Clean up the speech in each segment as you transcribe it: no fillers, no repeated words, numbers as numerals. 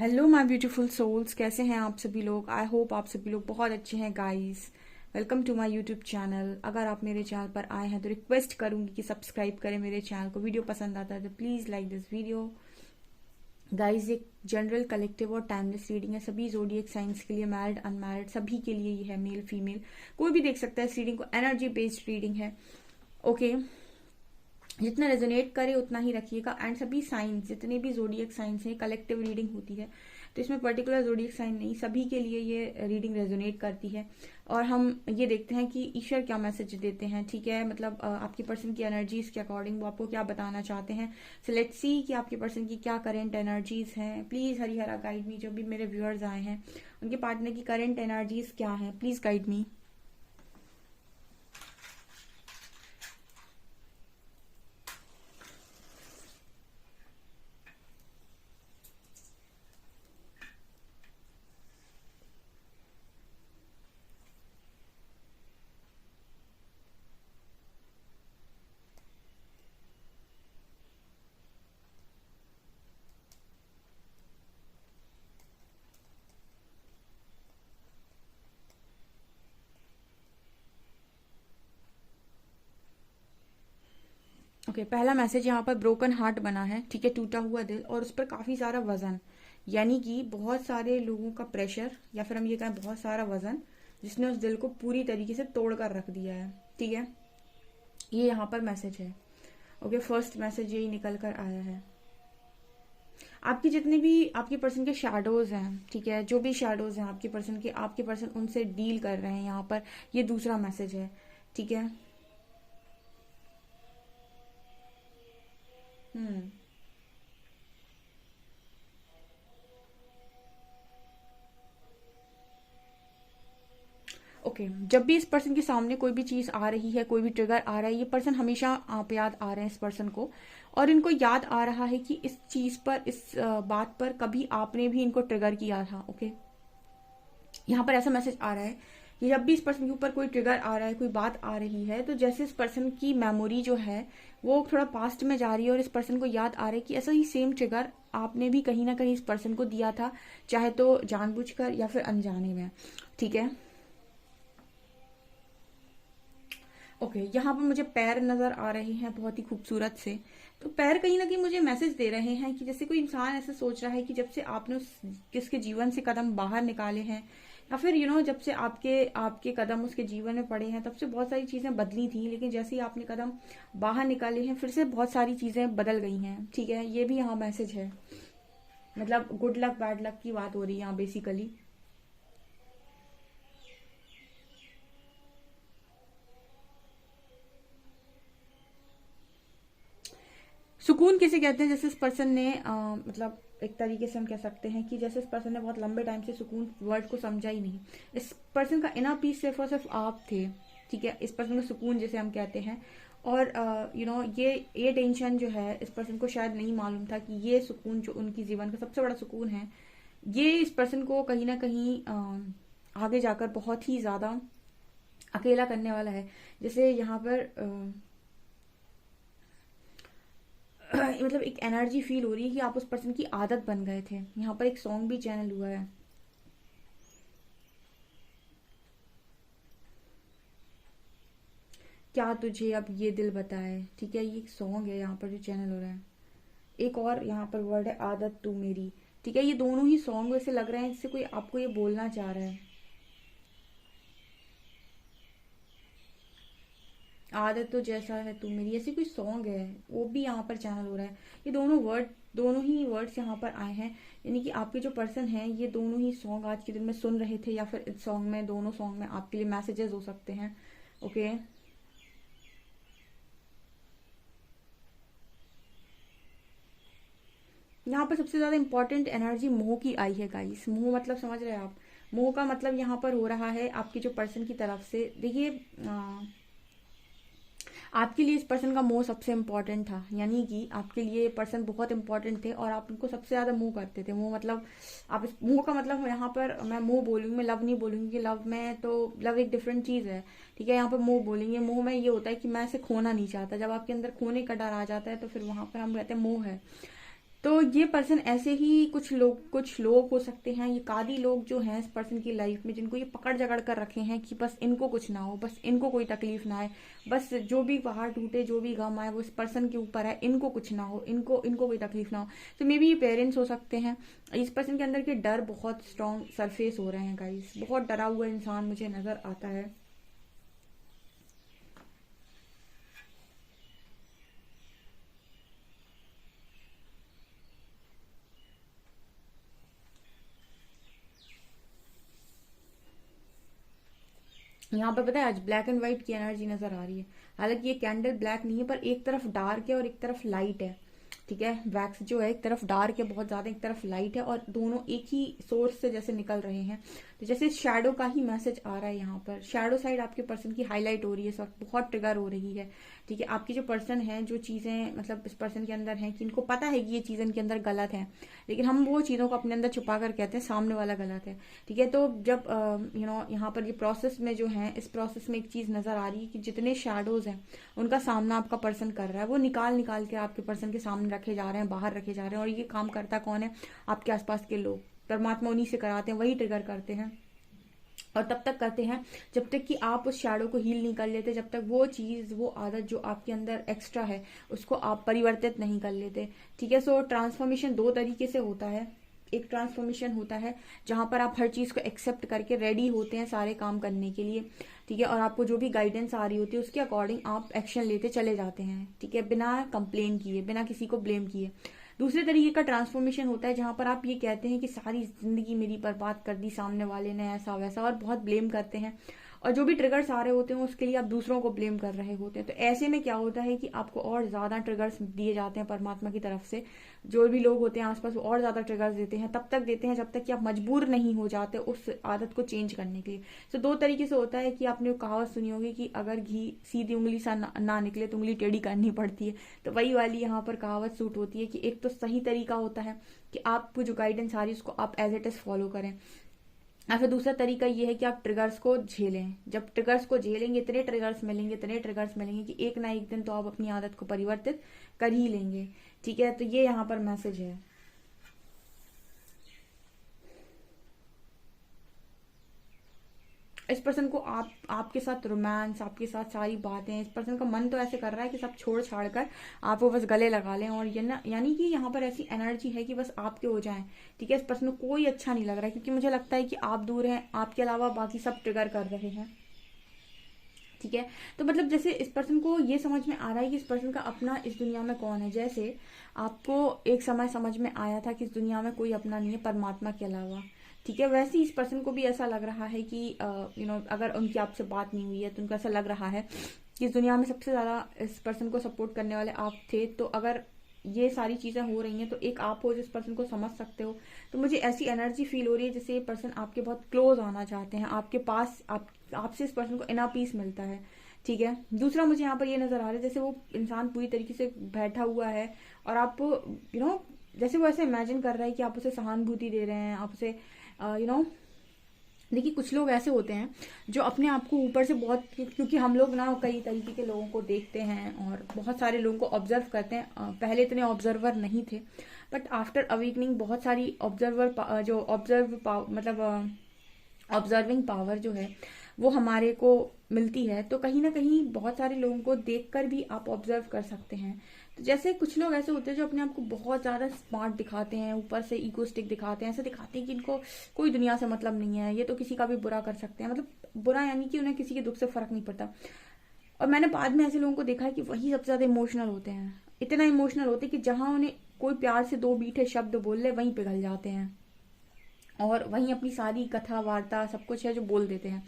Hello my beautiful souls, कैसे हैं आप सभी लोग। आई होप आप सभी लोग बहुत अच्छे हैं guys. Welcome to my YouTube channel. अगर आप मेरे चैनल पर आए हैं तो रिक्वेस्ट करूंगी कि सब्सक्राइब करें मेरे चैनल को। वीडियो पसंद आता है तो please like this video. Guys, ये जनरल कलेक्टिव और टाइमलेस रीडिंग है सभी जोडिएक साइंस के लिए, मैरिड अनमैरिड सभी के लिए ये है, मेल फीमेल कोई भी देख सकता है इस रीडिंग को। एनर्जी बेस्ड रीडिंग है, ओके। जितना रेजोनेट करे उतना ही रखिएगा। एंड सभी साइंस, जितने भी जोडियक साइंस हैं, कलेक्टिव रीडिंग होती है, तो इसमें पर्टिकुलर जोडियक साइन नहीं, सभी के लिए ये रीडिंग रेजोनेट करती है। और हम ये देखते हैं कि ईश्वर क्या मैसेज देते हैं, ठीक है। मतलब आपकी पर्सन की एनर्जीज के अकॉर्डिंग वो आपको क्या बताना चाहते हैं। सो लेट्स सी कि आपके पर्सन की क्या करंट एनर्जीज हैं। Please Harihara guide me. जो भी मेरे व्यूअर्स आए हैं उनके पार्टनर की करंट एनर्जीज क्या है, प्लीज गाइड मी। ओके, पहला मैसेज यहाँ पर ब्रोकन हार्ट बना है, ठीक है, टूटा हुआ दिल और उस पर काफी सारा वजन। यानी कि बहुत सारे लोगों का प्रेशर, या फिर हम ये कहें बहुत सारा वजन, जिसने उस दिल को पूरी तरीके से तोड़ कर रख दिया है, ठीक है। ये यहाँ पर मैसेज है, ओके। फर्स्ट मैसेज यही निकल कर आया है। आपके जितने भी आपके पर्सन के शैडोज हैं, ठीक है, जो भी शैडोज हैं आपके पर्सन के, आपके पर्सन उनसे डील कर रहे हैं यहाँ पर। ये दूसरा मैसेज है, ठीक है। हम्म ओके, जब भी इस पर्सन के सामने कोई भी चीज आ रही है, कोई भी ट्रिगर आ रहा है, ये पर्सन हमेशा आप याद आ रहे हैं इस पर्सन को। और इनको याद आ रहा है कि इस चीज पर, इस बात पर कभी आपने भी इनको ट्रिगर किया था, ओके। यहाँ पर ऐसा मैसेज आ रहा है कि जब भी इस पर्सन के ऊपर कोई ट्रिगर आ रहा है, कोई बात आ रही है, तो जैसे इस पर्सन की मेमोरी जो है वो थोड़ा पास्ट में जा रही है और इस पर्सन को याद आ रहा है कि ऐसा ही सेम ट्रिगर आपने भी कहीं ना कहीं इस पर्सन को दिया था, चाहे तो जानबूझकर या फिर अनजाने में, ठीक है। ओके, यहाँ पर मुझे पैर नजर आ रहे हैं बहुत ही खूबसूरत से। तो पैर कहीं ना कहीं मुझे मैसेज दे रहे हैं कि जैसे कोई इंसान ऐसे सोच रहा है कि जब से आपने किसके जीवन से कदम बाहर निकाले हैं, या फिर जब से आपके आपके कदम उसके जीवन में पड़े हैं, तब से बहुत सारी चीजें बदली थी, लेकिन जैसे ही आपने कदम बाहर निकाले हैं फिर से बहुत सारी चीजें बदल गई हैं, ठीक है। ये भी यहाँ मैसेज है। मतलब गुड लक बैड लक की बात हो रही है यहाँ बेसिकली। सुकून किसे कहते हैं, जैसे इस पर्सन ने मतलब एक तरीके से हम कह सकते हैं कि जैसे इस पर्सन ने बहुत लंबे टाइम से सुकून वर्ड को समझा ही नहीं। इस पर्सन का इनर पीस सिर्फ और सिर्फ आप थे, ठीक है। इस पर्सन का सुकून जिसे हम कहते हैं। और ये टेंशन जो है इस पर्सन को शायद नहीं मालूम था कि ये सुकून जो उनकी जीवन का सबसे बड़ा सुकून है, ये इस पर्सन को कहीं ना कहीं आगे जाकर बहुत ही ज्यादा अकेला करने वाला है। जैसे यहाँ पर मतलब एक एनर्जी फील हो रही है कि आप उस पर्सन की आदत बन गए थे। यहाँ पर एक सॉन्ग भी चैनल हुआ है, क्या तुझे अब ये दिल बताए, ठीक है। ये एक सॉन्ग है यहाँ पर जो चैनल हो रहा है। एक और यहाँ पर वर्ड है आदत तू मेरी, ठीक है। ये दोनों ही सॉन्ग वैसे लग रहे हैं जिससे कोई आपको ये बोलना चाह रहा है। आदत तो जैसा है तू मेरी, ऐसी कोई सॉन्ग है, वो भी यहाँ पर चैनल हो रहा है। ये दोनों ही वर्ड्स यहाँ पर आए हैं। यानी कि आपके जो पर्सन हैं ये दोनों ही सॉन्ग आज के दिन में सुन रहे थे, या फिर इस सॉन्ग में, दोनों सॉन्ग में आपके लिए मैसेजेस हो सकते हैं, ओके। यहाँ पर सबसे ज्यादा इंपॉर्टेंट एनर्जी मोह की आई है गाइस। मोह मतलब समझ रहे हैं आप। मोह का मतलब यहाँ पर हो रहा है आपके जो पर्सन की तरफ से। देखिए, आपके लिए इस पर्सन का मोह सबसे इम्पोर्टेंट था। यानी कि आपके लिए पर्सन बहुत इंपॉर्टेंट थे और आप उनको सबसे ज्यादा मोह करते थे। मोह मतलब, आप इस मोह का मतलब यहाँ पर मैं मोह बोलूंगी, मैं लव नहीं बोलूंगी। लव में तो लव एक डिफरेंट चीज है, ठीक है। यहाँ पर मोह बोलेंगे। मोह में ये होता है कि मैं इसे खोना नहीं चाहता। जब आपके अंदर खोने का डर आ जाता है तो फिर वहां पर हम कहते हैं मोह है। तो ये पर्सन ऐसे ही कुछ लोग हो सकते हैं, ये कादी लोग जो हैं इस पर्सन की लाइफ में, जिनको ये पकड़ जकड़ कर रखे हैं कि बस इनको कुछ ना हो, बस इनको कोई तकलीफ ना आए, बस जो भी पहाड़ टूटे, जो भी गम आए वो इस पर्सन के ऊपर है, इनको कुछ ना हो, इनको इनको कोई तकलीफ ना हो। तो मे बी ये पेरेंट्स हो सकते हैं। इस पर्सन के अंदर के डर बहुत स्ट्रॉन्ग सरफेस हो रहे हैं गाइस, बहुत डरा हुआ इंसान मुझे नजर आता है। यहाँ पर पता है आज ब्लैक एंड व्हाइट की एनर्जी नजर आ रही है। हालांकि ये कैंडल ब्लैक नहीं है, पर एक तरफ डार्क है और एक तरफ लाइट है। ठीक है, वैक्स जो है एक तरफ डार्क है बहुत ज्यादा, एक तरफ लाइट है, और दोनों एक ही सोर्स से जैसे निकल रहे हैं। तो जैसे शैडो का ही मैसेज आ रहा है यहाँ पर, शैडो साइड आपके पर्सन की हाईलाइट हो रही है इस वक्त, बहुत ट्रिगर हो रही है। ठीक है, आपकी जो पर्सन है, जो चीजें मतलब इस पर्सन के अंदर है कि इनको पता है कि ये चीजें इनके अंदर गलत है, लेकिन हम वो चीजों को अपने अंदर छुपा कर कहते हैं सामने वाला गलत है। ठीक है, तो जब यहाँ पर ये प्रोसेस में जो है, इस प्रोसेस में एक चीज नजर आ रही है कि जितने शैडोज हैं उनका सामना आपका पर्सन कर रहा है, वो निकाल निकाल के आपके पर्सन के सामने रखे जा रहे हैं, बाहर रखे जा रहे हैं। और ये काम करता कौन है? आपके आसपास के लोग, परमात्मा उन्हीं से कराते हैं, वही ट्रिगर करते हैं। और तब तक करते हैं जब तक कि आप उस शैडो को हील नहीं कर लेते, जब तक वो चीज, वो आदत जो आपके अंदर एक्स्ट्रा है उसको आप परिवर्तित नहीं कर लेते। ठीक है, सो ट्रांसफॉर्मेशन दो तरीके से होता है। एक ट्रांसफॉर्मेशन होता है जहां पर आप हर चीज को एक्सेप्ट करके रेडी होते हैं सारे काम करने के लिए। ठीक है, और आपको जो भी गाइडेंस आ रही होती है उसके अकॉर्डिंग आप एक्शन लेते चले जाते हैं। ठीक है, बिना कंप्लेन किए, बिना किसी को ब्लेम किए। दूसरे तरीके का ट्रांसफॉर्मेशन होता है जहां पर आप ये कहते हैं कि सारी जिंदगी मेरी बर्बाद कर दी सामने वाले ने, ऐसा वैसा, और बहुत ब्लेम करते हैं। और जो भी ट्रिगर्स आ रहे होते हैं उसके लिए आप दूसरों को ब्लेम कर रहे होते हैं। तो ऐसे में क्या होता है कि आपको और ज्यादा ट्रिगर्स दिए जाते हैं परमात्मा की तरफ से। जो भी लोग होते हैं आसपास वो और ज्यादा ट्रिगर्स देते हैं, तब तक देते हैं जब तक कि आप मजबूर नहीं हो जाते उस आदत को चेंज करने के लिए। तो दो तरीके से होता है कि आपने कहावत सुनी होगी कि अगर घी सीधी उंगली से ना निकले तो उंगली टेढ़ी करनी पड़ती है। तो वही वाली यहाँ पर कहावत सूट होती है कि एक तो सही तरीका होता है कि आपको जो गाइडेंस आ रही है उसको आप एज इट इज फॉलो करें, या फिर दूसरा तरीका ये है कि आप ट्रिगर्स को झेलें। जब ट्रिगर्स को झेलेंगे, इतने ट्रिगर्स मिलेंगे, इतने ट्रिगर्स मिलेंगे कि एक ना एक दिन तो आप अपनी आदत को परिवर्तित कर ही लेंगे। ठीक है, तो ये यहाँ पर मैसेज है। इस पर्सन को आपके साथ रोमांस, आपके साथ सारी बातें, इस पर्सन का मन तो ऐसे कर रहा है कि सब छोड़ छाड़ कर आप वो बस गले लगा लें। और ये ना, यानी कि यहाँ पर ऐसी एनर्जी है कि बस आपके हो जाएं। ठीक है, इस पर्सन को कोई अच्छा नहीं लग रहा है, क्योंकि मुझे लगता है कि आप दूर हैं, आपके अलावा बाकी सब ट्रिगर कर रहे हैं। ठीक है, तो मतलब जैसे इस पर्सन को ये समझ में आ रहा है कि इस पर्सन का अपना इस दुनिया में कौन है। जैसे आपको एक समय समझ में आया था कि इस दुनिया में कोई अपना नहीं है परमात्मा के अलावा। ठीक है, वैसे ही इस पर्सन को भी ऐसा लग रहा है कि अगर उनकी आपसे बात नहीं हुई है तो उनको ऐसा लग रहा है कि इस दुनिया में सबसे ज्यादा इस पर्सन को सपोर्ट करने वाले आप थे। तो अगर ये सारी चीजें हो रही हैं तो एक आप हो जिस पर्सन को समझ सकते हो। तो मुझे ऐसी एनर्जी फील हो रही है जैसे ये पर्सन आपके बहुत क्लोज आना चाहते हैं, आपके पास, आपसे इस पर्सन को इना पीस मिलता है। ठीक है, दूसरा मुझे यहाँ पर ये नजर आ रहा है जैसे वो इंसान पूरी तरीके से बैठा हुआ है और आप जैसे वो ऐसे इमेजिन कर रहा है कि आप उसे सहानुभूति दे रहे हैं, आप उसे देखिए कुछ लोग ऐसे होते हैं जो अपने आप को ऊपर से बहुत, क्योंकि हम लोग ना कई तरीके के लोगों को देखते हैं और बहुत सारे लोगों को ऑब्जर्व करते हैं। पहले इतने ऑब्जर्वर नहीं थे, बट आफ्टर अवेकनिंग बहुत सारी ऑब्जर्विंग पावर जो है वो हमारे को मिलती है। तो कहीं ना कहीं बहुत सारे लोगों को देखकर भी आप ऑब्जर्व कर सकते हैं। तो जैसे कुछ लोग ऐसे होते हैं जो अपने आप को बहुत ज्यादा स्मार्ट दिखाते हैं, ऊपर से ईगोस्टिक दिखाते हैं, ऐसे दिखाते हैं कि इनको कोई दुनिया से मतलब नहीं है, ये तो किसी का भी बुरा कर सकते हैं। मतलब बुरा यानी कि उन्हें किसी के दुख से फर्क नहीं पड़ता। और मैंने बाद में ऐसे लोगों को देखा है कि वही सबसे ज्यादा इमोशनल होते हैं, इतना इमोशनल होते हैं कि जहां उन्हें कोई प्यार से दो मीठे शब्द बोल ले वहीं पिघल जाते हैं और वहीं अपनी सारी कथा वार्ता सब कुछ है जो बोल देते हैं।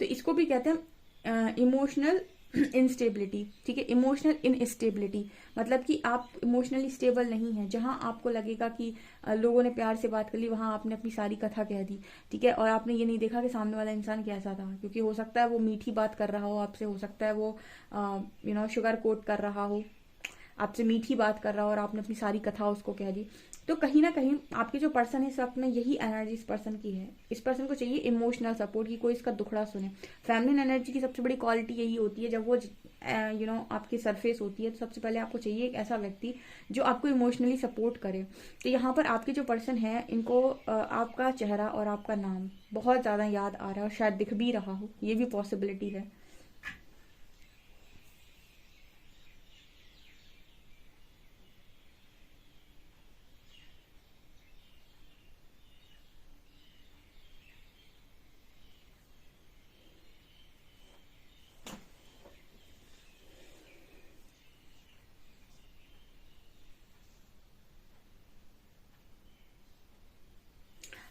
तो इसको भी कहते हैं इमोशनल इंस्टेबिलिटी। ठीक है, इमोशनल इनस्टेबिलिटी मतलब कि आप इमोशनली स्टेबल नहीं है। जहां आपको लगेगा कि लोगों ने प्यार से बात कर ली, वहां आपने अपनी सारी कथा कह दी। ठीक है, और आपने ये नहीं देखा कि सामने वाला इंसान कैसा था, क्योंकि हो सकता है वो मीठी बात कर रहा हो आपसे, हो सकता है वो शुगर कोट कर रहा हो, आपसे मीठी बात कर रहा हो और आपने अपनी सारी कथा उसको कह दी। तो कहीं ना कहीं आपके जो पर्सन है इस वक्त में यही एनर्जी इस पर्सन की है। इस पर्सन को चाहिए इमोशनल सपोर्ट, की कोई इसका दुखड़ा सुने। फैमिली एनर्जी की सबसे बड़ी क्वालिटी यही होती है, जब वो आपकी सरफेस होती है तो सबसे पहले आपको चाहिए एक ऐसा व्यक्ति जो आपको इमोशनली सपोर्ट करे। तो यहाँ पर आपके जो पर्सन है इनको आपका चेहरा और आपका नाम बहुत ज़्यादा याद आ रहा है, और शायद दिख भी रहा हो, ये भी पॉसिबिलिटी है।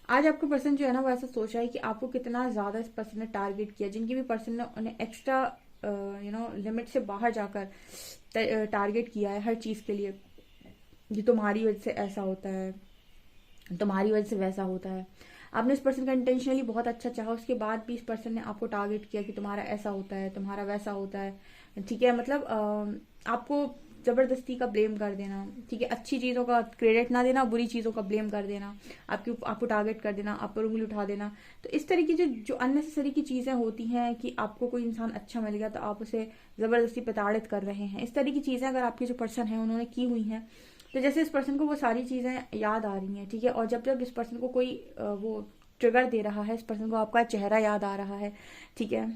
आज आपका पर्सन जो है ना वो ऐसा सोच रहा है कि आपको कितना ज्यादा इस पर्सन ने टारगेट किया। जिनकी भी पर्सन ने उन्हें एक्स्ट्रा लिमिट से बाहर जाकर टारगेट किया है हर चीज के लिए, कि तुम्हारी वजह से ऐसा होता है, तुम्हारी वजह से वैसा होता है। आपने इस पर्सन का इंटेंशनली बहुत अच्छा चाहा, उसके बाद भी इस पर्सन ने आपको टारगेट किया कि तुम्हारा ऐसा होता है, तुम्हारा वैसा होता है। ठीक है, मतलब आपको जबरदस्ती का ब्लेम कर देना। ठीक है, अच्छी चीजों का क्रेडिट ना देना, बुरी चीजों का ब्लेम कर देना, आपको टारगेट कर देना, आप पर उंगली उठा देना। तो इस तरह की जो अननेसेसरी की चीजें होती हैं कि आपको कोई इंसान अच्छा मिल गया तो आप उसे जबरदस्ती प्रताड़ित कर रहे हैं, इस तरह की चीजें अगर आपके जो पर्सन है उन्होंने की हुई हैं, तो जैसे इस पर्सन को वो सारी चीजें याद आ रही हैं। ठीक है, और जब जब इस पर्सन को कोई वो ट्रिगर दे रहा है, इस पर्सन को आपका चेहरा याद आ रहा है। ठीक है,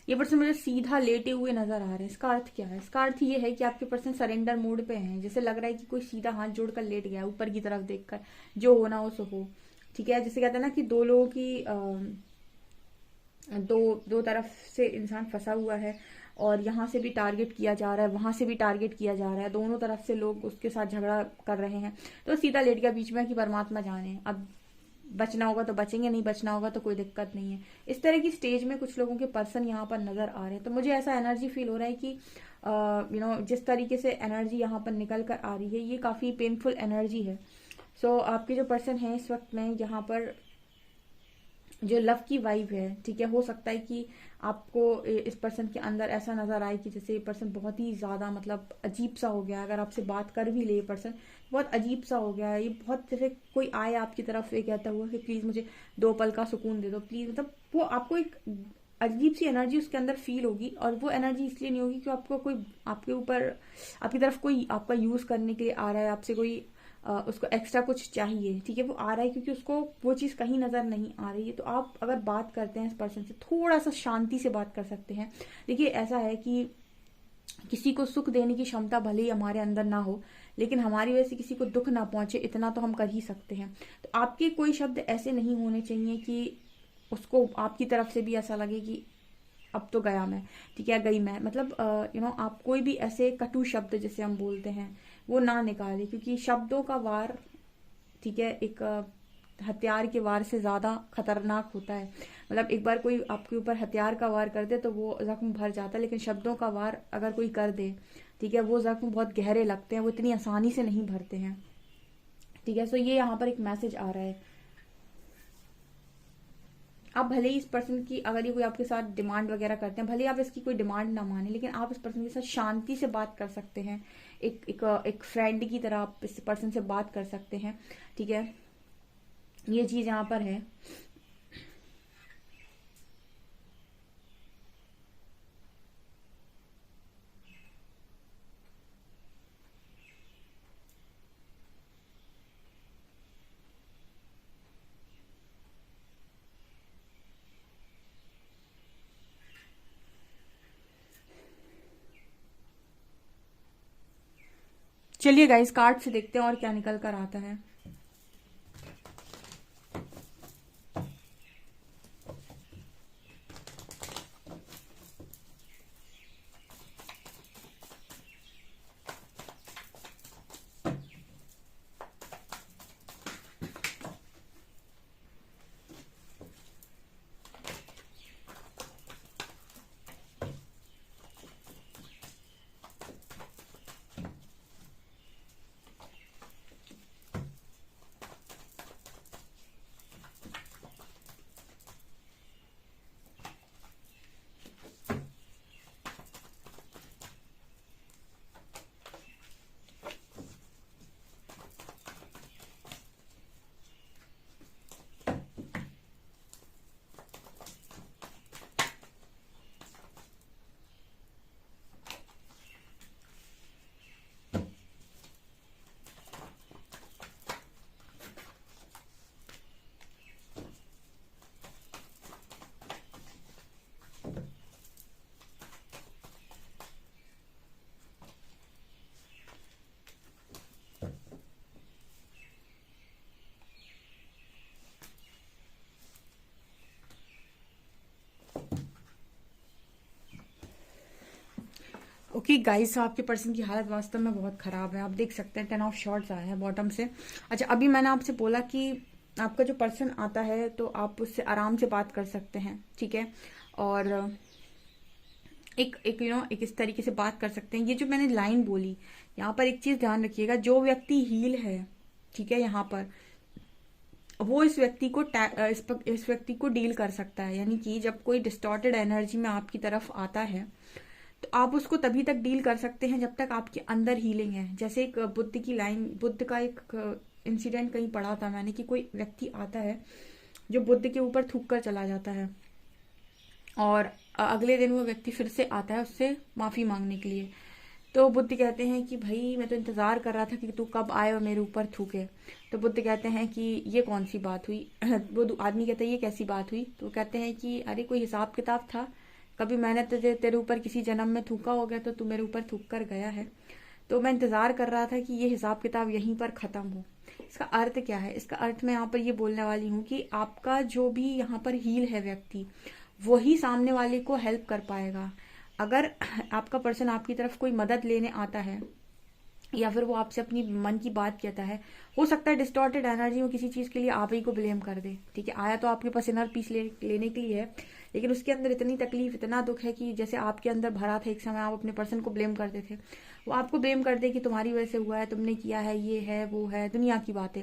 ये पर्सन मुझे सीधा लेटे हुए नजर आ रहे हैं। इसका अर्थ क्या है? इसका अर्थ ये है कि आपके पर्सन सरेंडर मोड पे हैं। जैसे लग रहा है कि कोई सीधा हाथ जोड़कर लेट गया है ऊपर की तरफ देखकर, जो होना हो सो हो। ठीक है, जैसे कहते हैं ना कि दो लोगों की दो दो तरफ से इंसान फंसा हुआ है, और यहाँ से भी टारगेट किया जा रहा है, वहां से भी टारगेट किया जा रहा है, दोनों तरफ से लोग उसके साथ झगड़ा कर रहे हैं। तो सीधा लेट गया बीच में कि परमात्मा जाने, अब बचना होगा तो बचेंगे, नहीं बचना होगा तो कोई दिक्कत नहीं है। इस तरह की स्टेज में कुछ लोगों के पर्सन यहाँ पर नजर आ रहे हैं। तो मुझे ऐसा एनर्जी फील हो रहा है कि जिस तरीके से एनर्जी यहाँ पर निकल कर आ रही है ये काफी पेनफुल एनर्जी है। सो आपके जो पर्सन है इस वक्त में यहाँ पर जो लव की वाइब है, ठीक है, हो सकता है कि आपको इस पर्सन के अंदर ऐसा नजर आए कि जैसे ये पर्सन बहुत ही ज्यादा मतलब अजीब सा हो गया है। अगर आपसे बात कर भी ले ये पर्सन, बहुत अजीब सा हो गया है। ये बहुत जैसे कोई आए आपकी तरफ से कहता हुआ कि प्लीज मुझे 2 पल का सुकून दे दो प्लीज, मतलब वो आपको एक अजीब सी एनर्जी उसके अंदर फील होगी। और वो एनर्जी इसलिए नहीं होगी कि आपको कोई आपके ऊपर आपकी तरफ कोई आपका यूज करने के लिए आ रहा है, आपसे कोई उसको एक्स्ट्रा कुछ चाहिए। ठीक है, वो आ रहा है क्योंकि उसको वो चीज कहीं नजर नहीं आ रही है। तो आप अगर बात करते हैं इस पर्सन से, थोड़ा सा शांति से बात कर सकते हैं। देखिए ऐसा है कि किसी को सुख देने की क्षमता भले ही हमारे अंदर ना हो, लेकिन हमारी वजह से किसी को दुख ना पहुंचे इतना तो हम कर ही सकते हैं। तो आपके कोई शब्द ऐसे नहीं होने चाहिए कि उसको आपकी तरफ से भी ऐसा लगे कि अब तो गया मैं, ठीक है, गई मैं, मतलब आप कोई भी ऐसे कटु शब्द जिसे हम बोलते हैं वो ना निकाले, क्योंकि शब्दों का वार, ठीक है, एक हथियार के वार से ज्यादा खतरनाक होता है। मतलब एक बार कोई आपके ऊपर हथियार का वार कर दे तो वो जख्म भर जाता है, लेकिन शब्दों का वार अगर कोई कर दे, ठीक है, वो जख्म बहुत गहरे लगते हैं, वो इतनी आसानी से नहीं भरते हैं। ठीक है, सो ये यहाँ पर एक मैसेज आ रहा है। आप भले ही इस पर्सन की, अगर ये कोई आपके साथ डिमांड वगैरह करते हैं, भले ही आप इसकी कोई डिमांड ना माने, लेकिन आप इस पर्सन के साथ शांति से बात कर सकते हैं। एक फ्रेंड की तरह आप इस पर्सन से बात कर सकते हैं। ठीक है, ये चीज यहाँ पर है। चलिए गाइस, कार्ड से देखते हैं और क्या निकल कर आता है। ओके गाइस, आपके पर्सन की हालत वास्तव में बहुत खराब है। आप देख सकते हैं 10 ऑफ शॉर्ट्स आया है बॉटम से। अच्छा, अभी मैंने आपसे बोला कि आपका जो पर्सन आता है तो आप उससे आराम से बात कर सकते हैं, ठीक है। और एक एक एक इस तरीके से बात कर सकते हैं। ये जो मैंने लाइन बोली, यहाँ पर एक चीज ध्यान रखिएगा, जो व्यक्ति हील है, ठीक है, यहाँ पर वो इस व्यक्ति को इस व्यक्ति को डील कर सकता है। यानी कि जब कोई डिस्टॉर्टेड एनर्जी में आपकी तरफ आता है तो आप उसको तभी तक डील कर सकते हैं जब तक आपके अंदर हीलिंग है। जैसे एक बुद्ध की लाइन, बुद्ध का एक इंसिडेंट कहीं पढ़ा था मैंने कि कोई व्यक्ति आता है जो बुद्ध के ऊपर थूक कर चला जाता है और अगले दिन वो व्यक्ति फिर से आता है उससे माफी मांगने के लिए। तो बुद्ध कहते हैं कि भाई मैं तो इंतजार कर रहा था कि तू कब आए और मेरे ऊपर थूके। तो बुद्ध कहते हैं कि ये कौन सी बात हुई। वो आदमी कहता है ये कैसी बात हुई। तो कहते हैं कि अरे कोई हिसाब किताब था, कभी मैंने तेरे ऊपर किसी जन्म में थूका हो गया तो तू मेरे ऊपर थूक कर गया है, तो मैं इंतजार कर रहा था कि ये हिसाब किताब यहीं पर खत्म हो। इसका अर्थ क्या है? इसका अर्थ मैं यहाँ पर ये बोलने वाली हूँ कि आपका जो भी यहाँ पर हील है व्यक्ति, वही सामने वाले को हेल्प कर पाएगा। अगर आपका पर्सन आपकी तरफ कोई मदद लेने आता है या फिर वो आपसे अपनी मन की बात कहता है, हो सकता है डिस्टॉर्टेड एनर्जी में किसी चीज के लिए आप ही को ब्लेम कर दे, ठीक है। आया तो आपके पास इनर पीस लेने के लिए है, लेकिन उसके अंदर इतनी तकलीफ, इतना दुख है कि जैसे आपके अंदर भरा था एक समय, आप अपने पर्सन को ब्लेम करते थे, वो आपको ब्लेम कर दे कि तुम्हारी वजह से हुआ है, तुमने किया है, ये है वो है, दुनिया की बातें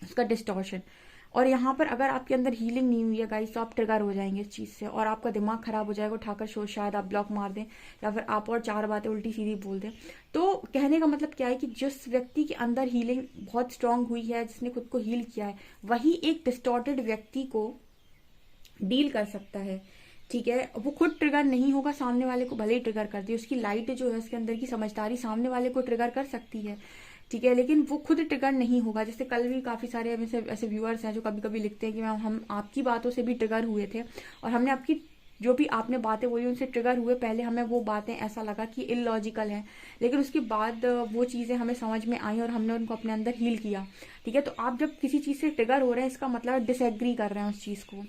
उसका डिस्टॉर्शन। और यहाँ पर अगर आपके अंदर हीलिंग नहीं हुई है गाइस, तो आप ट्रिगर हो जाएंगे इस चीज से और आपका दिमाग खराब हो जाएगा। उठाकर शायद आप ब्लॉक मार दें या फिर आप और 4 बातें उल्टी सीधी बोल दें। तो कहने का मतलब क्या है कि जिस व्यक्ति के अंदर हीलिंग बहुत स्ट्रांग हुई है, जिसने खुद को हील किया है, वही एक डिस्टॉर्टेड व्यक्ति को डील कर सकता है, ठीक है। वो खुद ट्रिगर नहीं होगा, सामने वाले को भले ही ट्रिगर कर दे, उसकी लाइट जो है उसके अंदर की समझदारी सामने वाले को ट्रिगर कर सकती है, ठीक है, लेकिन वो खुद ट्रिगर नहीं होगा। जैसे कल भी काफी सारे ऐसे व्यूअर्स हैं जो कभी कभी लिखते हैं कि मैम हम आपकी बातों से भी ट्रिगर हुए थे और हमने आपकी जो भी आपने बातें बोली उनसे ट्रिगर हुए। पहले हमें वो बातें ऐसा लगा कि इलॉजिकल है, लेकिन उसके बाद वो चीजें हमें समझ में आई और हमने उनको अपने अंदर हील किया, ठीक है। तो आप जब किसी चीज से ट्रिगर हो रहे हैं, इसका मतलब डिसएग्री कर रहे हैं उस चीज को,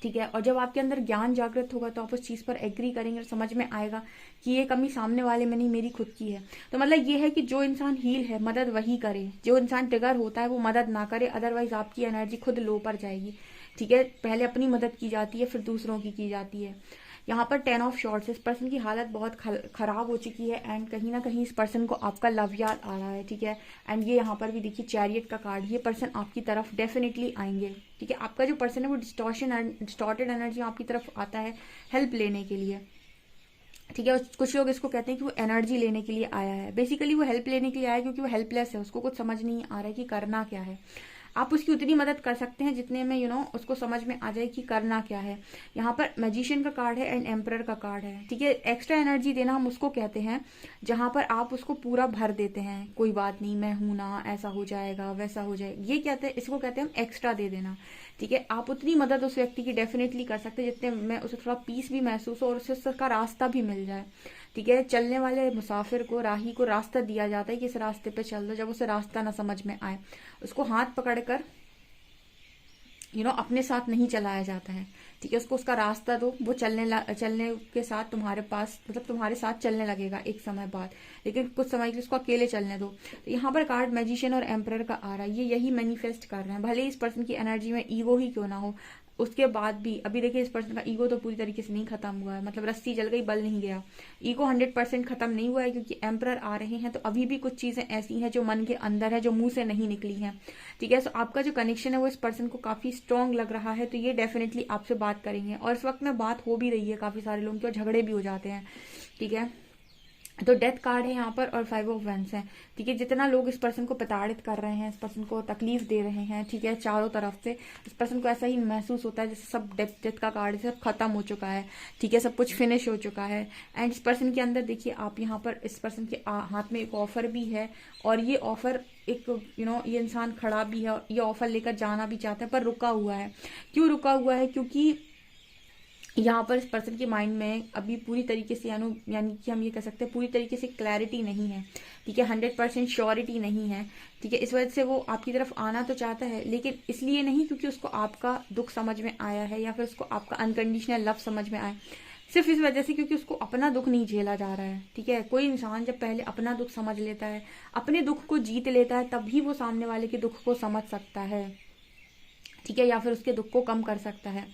ठीक है। और जब आपके अंदर ज्ञान जागृत होगा तो आप उस चीज पर एग्री करेंगे और समझ में आएगा कि ये कमी सामने वाले में नहीं, मेरी खुद की है। तो मतलब ये है कि जो इंसान हील है मदद वही करे, जो इंसान ट्रिगर होता है वो मदद ना करे, अदरवाइज आपकी एनर्जी खुद लो पर जाएगी, ठीक है। पहले अपनी मदद की जाती है, फिर दूसरों की जाती है। यहाँ पर 10 ऑफ शॉर्ट्स, इस पर्सन की हालत बहुत खराब हो चुकी है एंड कहीं ना कहीं इस पर्सन को आपका लव याद आ रहा है, ठीक है। एंड ये यहाँ पर भी देखिए चैरियट का कार्ड, ये पर्सन आपकी तरफ डेफिनेटली आएंगे, ठीक है। आपका जो पर्सन है वो डिस्टॉर्टेड एनर्जी आपकी तरफ आता है हेल्प लेने के लिए, ठीक है। कुछ लोग इसको कहते हैं कि वो एनर्जी लेने के लिए आया है, बेसिकली वो हेल्प लेने के लिए आया है क्योंकि वो हेल्पलेस है, उसको कुछ समझ नहीं आ रहा है कि करना क्या है। आप उसकी उतनी मदद कर सकते हैं जितने में उसको समझ में आ जाए कि करना क्या है। यहाँ पर मैजिशियन का कार्ड है एंड एम्परर का कार्ड है, ठीक है। एक्स्ट्रा एनर्जी देना हम उसको कहते हैं जहां पर आप उसको पूरा भर देते हैं, कोई बात नहीं, मैं हूं ना, ऐसा हो जाएगा वैसा हो जाएगा, ये कहते हैं, इसको कहते हैं हम एक्स्ट्रा दे देना, ठीक है। आप उतनी मदद उस व्यक्ति की डेफिनेटली कर सकते हैं जितने में उसे थोड़ा पीस भी महसूस हो और उसे उसका रास्ता भी मिल जाए, ठीक है। चलने वाले मुसाफिर को, राही को रास्ता दिया जाता है कि इस रास्ते पे चल दो। जब उसे रास्ता ना समझ में आए, उसको हाथ पकड़कर अपने साथ नहीं चलाया जाता है, ठीक है। उसको उसका रास्ता दो, वो चलने के साथ तुम्हारे पास, मतलब तुम्हारे साथ चलने लगेगा एक समय बाद, लेकिन कुछ समय के लिए उसको अकेले चलने दो। तो यहाँ पर कार्ड मैजिशियन और एम्परर का आ रहा है, ये यही मैनिफेस्ट कर रहे हैं। भले इस पर्सन की एनर्जी में ईगो ही क्यों ना हो, उसके बाद भी अभी देखिए इस पर्सन का ईगो तो पूरी तरीके से नहीं खत्म हुआ है, मतलब रस्सी जल गई बल नहीं गया, ईगो 100% खत्म नहीं हुआ है क्योंकि एम्परर आ रहे हैं। तो अभी भी कुछ चीजें ऐसी हैं जो मन के अंदर है, जो मुंह से नहीं निकली हैं, ठीक है। तो आपका जो कनेक्शन है वो इस पर्सन को काफी स्ट्रांग लग रहा है, तो ये डेफिनेटली आपसे बात करेंगे और इस वक्त में बात हो भी रही है काफी सारे लोगों की और झगड़े भी हो जाते हैं, ठीक है। तो डेथ कार्ड है यहाँ पर और 5 ऑफ वैंड्स है, ठीक है। जितना लोग इस पर्सन को प्रताड़ित कर रहे हैं, इस पर्सन को तकलीफ दे रहे हैं, ठीक है, चारों तरफ से इस पर्सन को ऐसा ही महसूस होता है जैसे सब डेथ का कार्ड सब खत्म हो चुका है, ठीक है, सब कुछ फिनिश हो चुका है। एंड इस पर्सन के अंदर देखिए आप यहाँ पर इस पर्सन के हाथ में एक ऑफर भी है और ये ऑफर एक ये इंसान खड़ा भी है और ये ऑफर लेकर जाना भी चाहता है पर रुका हुआ है। क्यों रुका हुआ है? क्योंकि यहाँ पर इस पर्सन के माइंड में अभी पूरी तरीके से यानी कि हम ये कह सकते हैं पूरी तरीके से क्लैरिटी नहीं है, ठीक है, 100% श्योरिटी नहीं है, ठीक है। इस वजह से वो आपकी तरफ आना तो चाहता है, लेकिन इसलिए नहीं क्योंकि उसको आपका दुख समझ में आया है या फिर उसको आपका अनकंडीशनल लव समझ में आए, सिर्फ इस वजह से क्योंकि उसको अपना दुख नहीं झेला जा रहा है। ठीक है, कोई इंसान जब पहले अपना दुख समझ लेता है, अपने दुख को जीत लेता है, तभी वो सामने वाले के दुख को समझ सकता है। ठीक है, या फिर उसके दुख को कम कर सकता है।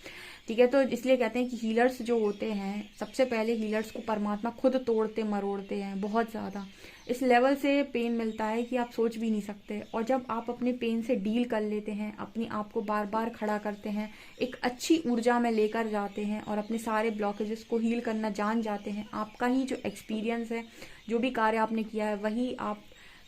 ठीक है, तो इसलिए कहते हैं कि हीलर्स जो होते हैं, सबसे पहले हीलर्स को परमात्मा खुद तोड़ते मरोड़ते हैं बहुत ज़्यादा। इस लेवल से पेन मिलता है कि आप सोच भी नहीं सकते। और जब आप अपने पेन से डील कर लेते हैं, अपने आप को बार बार खड़ा करते हैं, एक अच्छी ऊर्जा में लेकर जाते हैं और अपने सारे ब्लॉकेजेस को हील करना जान जाते हैं, आपका ही जो एक्सपीरियंस है, जो भी कार्य आपने किया है, वही आप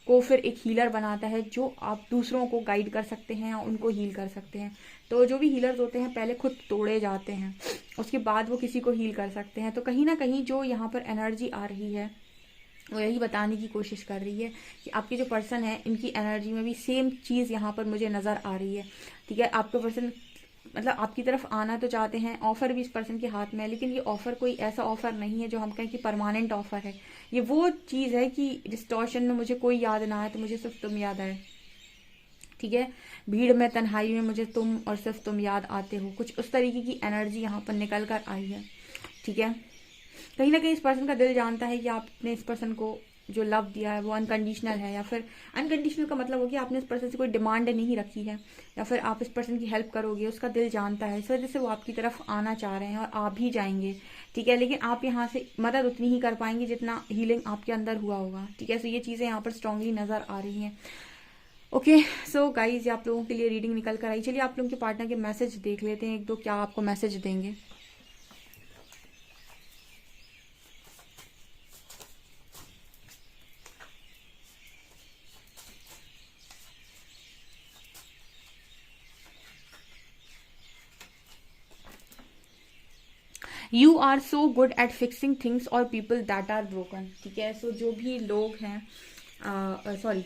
को फिर एक हीलर बनाता है, जो आप दूसरों को गाइड कर सकते हैं और उनको हील कर सकते हैं। तो जो भी हीलर्स होते हैं पहले खुद तोड़े जाते हैं, उसके बाद वो किसी को हील कर सकते हैं। तो कहीं ना कहीं जो यहाँ पर एनर्जी आ रही है वो यही बताने की कोशिश कर रही है कि आपके जो पर्सन है, इनकी एनर्जी में भी सेम चीज़ यहाँ पर मुझे नज़र आ रही है। ठीक है, आपका पर्सन मतलब आपकी तरफ आना तो चाहते हैं, ऑफर भी इस पर्सन के हाथ में है, लेकिन ये ऑफर कोई ऐसा ऑफर नहीं है जो हम कहें कि परमानेंट ऑफर है। ये वो चीज़ है कि डिस्टॉर्शन में मुझे कोई याद ना आए तो मुझे सिर्फ तुम याद आए। ठीक है, भीड़ में तन्हाई में मुझे तुम और सिर्फ तुम याद आते हो, कुछ उस तरीके की एनर्जी यहाँ पर निकल कर आई है। ठीक है, कहीं ना कहीं इस पर्सन का दिल जानता है कि आपने इस पर्सन को जो लव दिया है वो अनकंडीशनल है, या फिर अनकंडीशनल का मतलब हो कि आपने इस पर्सन से कोई डिमांड नहीं रखी है, या फिर आप इस पर्सन की हेल्प करोगे, उसका दिल जानता है। इस वजह से वो आपकी तरफ आना चाह रहे हैं और आ भी जाएंगे। ठीक है, लेकिन आप यहाँ से मदद उतनी ही कर पाएंगे जितना हीलिंग आपके अंदर हुआ होगा। ठीक है, तो ये चीज़ें यहाँ पर स्ट्रांगली नजर आ रही हैं। ओके, सो गाइज, आप लोगों के लिए रीडिंग निकल कर आई। चलिए आप लोगों के पार्टनर के मैसेज देख लेते हैं, एक दो क्या आपको मैसेज देंगे। You are so good at fixing things और पीपल दैट आर ब्रोकन। ठीक है, सो जो भी लोग हैं, सॉरी,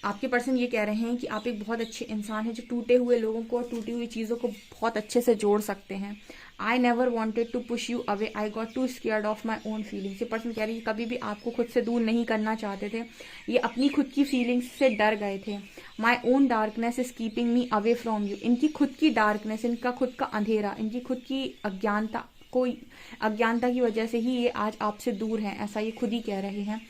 आपके पर्सन ये कह रहे हैं कि आप एक बहुत अच्छे इंसान हैं जो टूटे हुए लोगों को और टूटी हुई चीज़ों को बहुत अच्छे से जोड़ सकते हैं। I never wanted to push you away, I got too scared of my own feelings. ये पर्सन कह रही है कभी भी आपको खुद से दूर नहीं करना चाहते थे, ये अपनी खुद की फीलिंग्स से डर गए थे। My own darkness is keeping me away from you. इनकी खुद की डार्कनेस, इनका खुद का अंधेरा, इनकी खुद की अज्ञानता की वजह से ही ये आज आपसे दूर हैं, ऐसा ये खुद ही कह रहे हैं।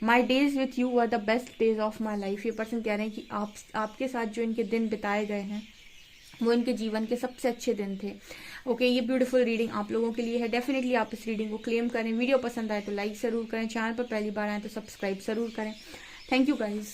My days with you were the best days of my life. ये पर्सन कह रहे हैं कि आपके साथ जो इनके दिन बिताए गए हैं वो इनके जीवन के सबसे अच्छे दिन थे। ओके, ये ब्यूटीफुल रीडिंग आप लोगों के लिए है। डेफिनेटली आप इस रीडिंग को क्लेम करें। वीडियो पसंद आए तो लाइक जरूर करें, चैनल पर पहली बार आए तो सब्सक्राइब जरूर करें। Thank you guys.